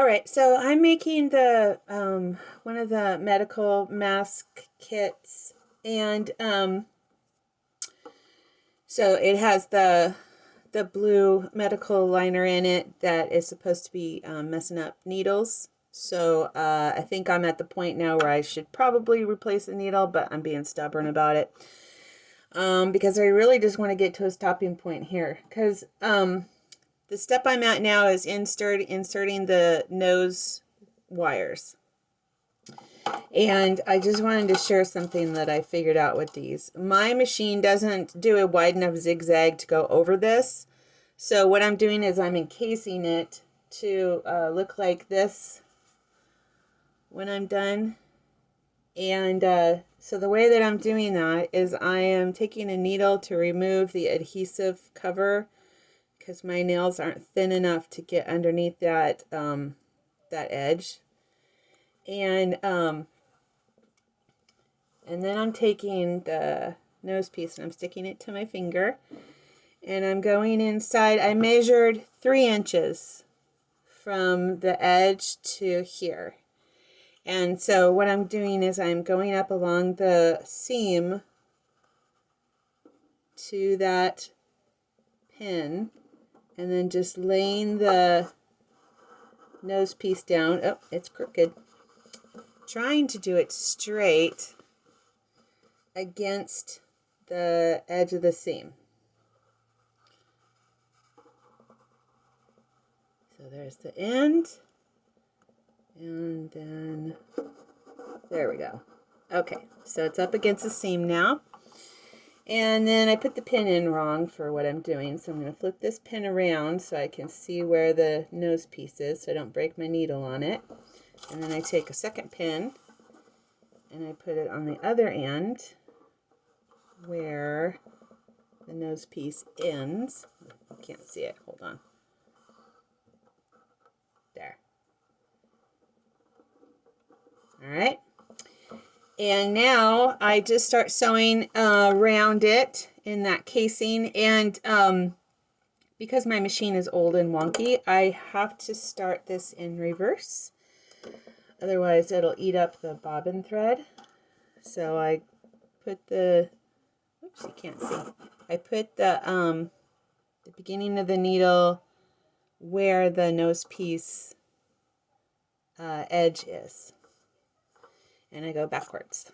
All right, so I'm making the one of the medical mask kits, and so it has the blue medical liner in it that is supposed to be messing up needles. So I think I'm at the point now where I should probably replace the needle, but I'm being stubborn about it because I really just want to get to a stopping point here. Because the step I'm at now is inserting the nose wires. And I just wanted to share something that I figured out with these. My machine doesn't do a wide enough zigzag to go over this. So what I'm doing is I'm encasing it to look like this when I'm done. And so the way that I'm doing that is I am taking a needle to remove the adhesive cover because my nails aren't thin enough to get underneath that that edge. And then I'm taking the nose piece and I'm sticking it to my finger. And I'm going inside. I measured 3 inches from the edge to here. And so what I'm doing is I'm going up along the seam to that pin and then just laying the nose piece down. Oh, it's crooked. Trying to do it straight against the edge of the seam. So there's the end, and then there we go. Okay, so it's up against the seam now, and then I put the pin in wrong for what I'm doing, so I'm going to flip this pin around so I can see where the nose piece is so I don't break my needle on it. And then I take a second pin and I put it on the other end where the nose piece ends. You can't see it, hold on. There. All right. And now I just start sewing around it in that casing. And because my machine is old and wonky, I have to start this in reverse. Otherwise, it'll eat up the bobbin thread. So I put the, oops, you can't see. I put the beginning of the needle where the nose piece edge is. And I go backwards.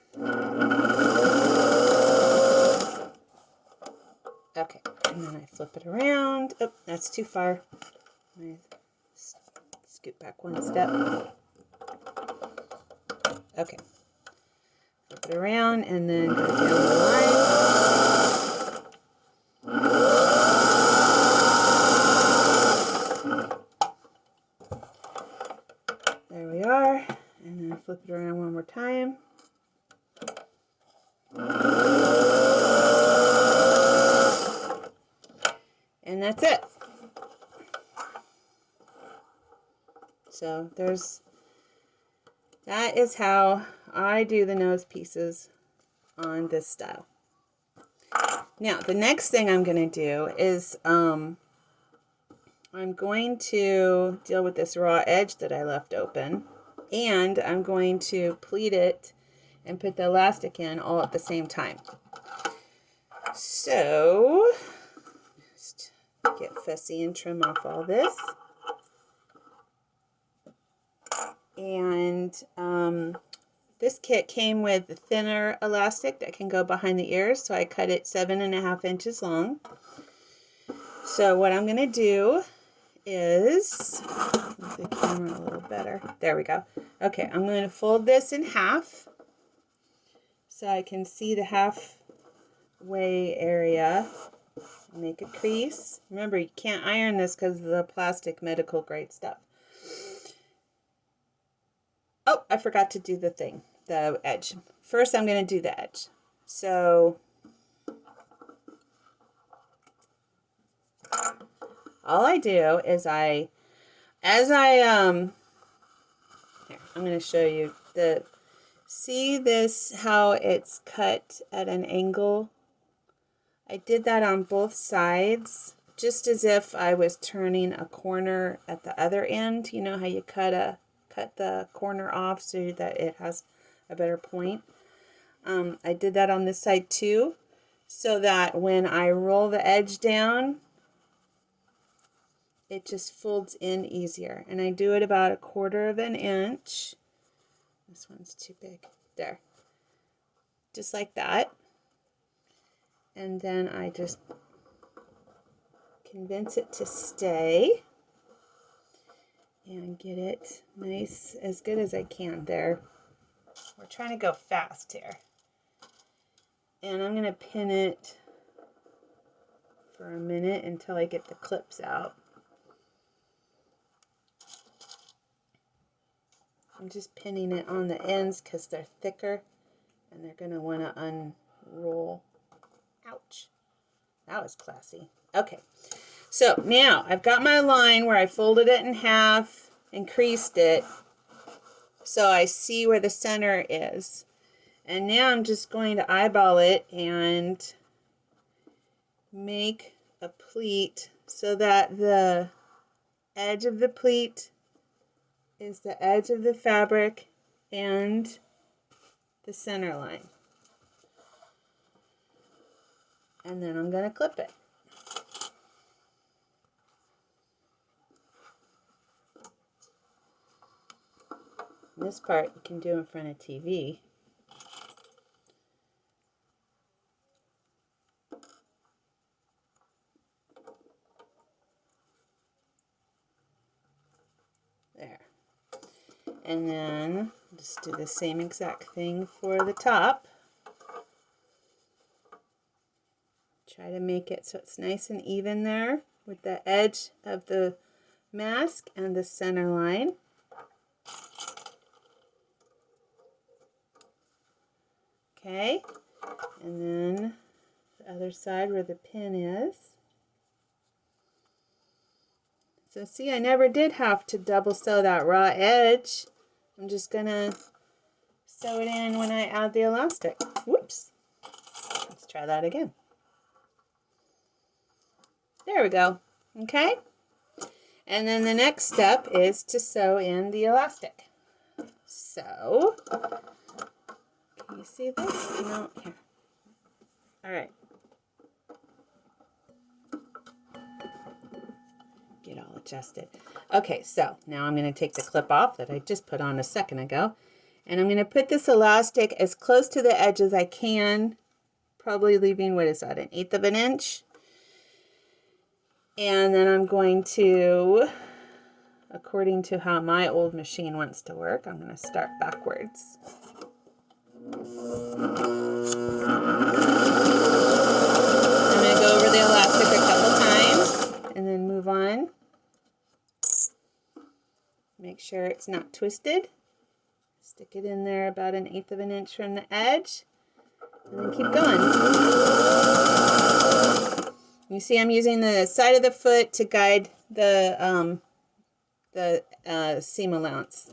Okay, and then I flip it around. Oh, that's too far. I scoot back one step. Okay. Flip it around and then go down the line. There we are. And then flip it around one more time. And that's it. So that is how I do the nose pieces on this style. Now, the next thing I'm going to do is I'm going to deal with this raw edge that I left open, and I'm going to pleat it and put the elastic in all at the same time. So, just get fussy and trim off all this. And this kit came with a thinner elastic that can go behind the ears, so I cut it 7.5 inches long. So what I'm going to do is, make the camera a little better. There we go. Okay, I'm going to fold this in half so I can see the halfway area. Make a crease. Remember, you can't iron this because of the plastic medical grade stuff. Oh, I forgot to do the edge. First, I'm going to do the edge. So, all I do is here, I'm going to show you see this, how it's cut at an angle? I did that on both sides. just as if I was turning a corner at the other end. You know how you cut the corner off so that it has a better point. I did that on this side too, so that when I roll the edge down, it just folds in easier. And I do it about 1/4 of an inch. This one's too big. There. Just like that. And then I just convince it to stay and get it nice, as good as I can there. We're trying to go fast here. And I'm going to pin it for a minute until I get the clips out. I'm just pinning it on the ends because they're thicker and they're going to want to unroll. Ouch. That was classy. Okay. So now I've got my line where I folded it in half and creased it so I see where the center is. And now I'm just going to eyeball it and make a pleat so that the edge of the pleat is the edge of the fabric and the center line. And then I'm going to clip it. This part you can do in front of TV. There. And then just do the same exact thing for the top. Try to make it so it's nice and even there with the edge of the mask and the center line. Okay, and then the other side where the pin is. So see, I never did have to double sew that raw edge. I'm just gonna sew it in when I add the elastic. Whoops. Let's try that again. There we go. Okay. And then the next step is to sew in the elastic. So, can you see this? No, here. All right. Get all adjusted. Okay, so now I'm going to take the clip off that I just put on a second ago. And I'm going to put this elastic as close to the edge as I can. Probably leaving, what is that, 1/8 of an inch? And then I'm going to, according to how my old machine wants to work, I'm going to start backwards. I'm going to go over the elastic a couple times and then move on. Make sure it's not twisted. Stick it in there about 1/8 of an inch from the edge. And then keep going. You see I'm using the side of the foot to guide the seam allowance.